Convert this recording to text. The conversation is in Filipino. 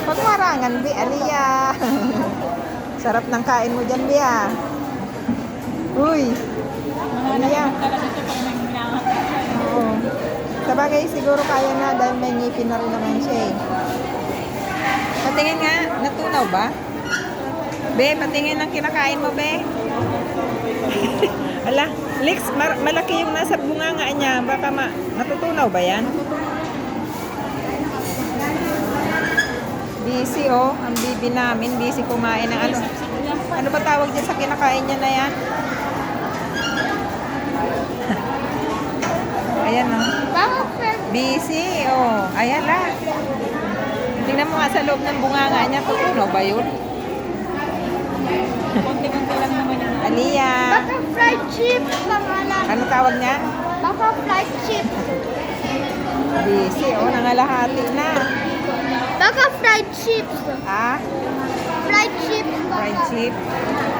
Pagmarangan, Bi, Aliyah. Sarap ng kain mo dyan, Bi, ah. Uy. Aliyah. Oo. Sabagay, siguro kaya na dahil may ngipin na rin naman siya eh. Patingin nga, natunaw ba? Be, patingin ang kinakain mo, Be. Ala, Lex, malaki yung nasa bunganga niya. Baka natutunaw ba yan? Busy, oh. Ang bibi namin. Busy kumain ng ano. Ano ba tawag dyan sa kinakain niya na yan? Ayan, oh. Busy, oh. Ayan la. Tingnan mo nga sa loob ng bunganga niya. Tutunaw ba yun? Konti-konti lang naman yun. Aliyah. Butterfly chips pangalan. Ano tawag niya? Butterfly chips. Busy, oh. Nangalahati na. Butterfly chips. Ah, Fried chips. fried chip.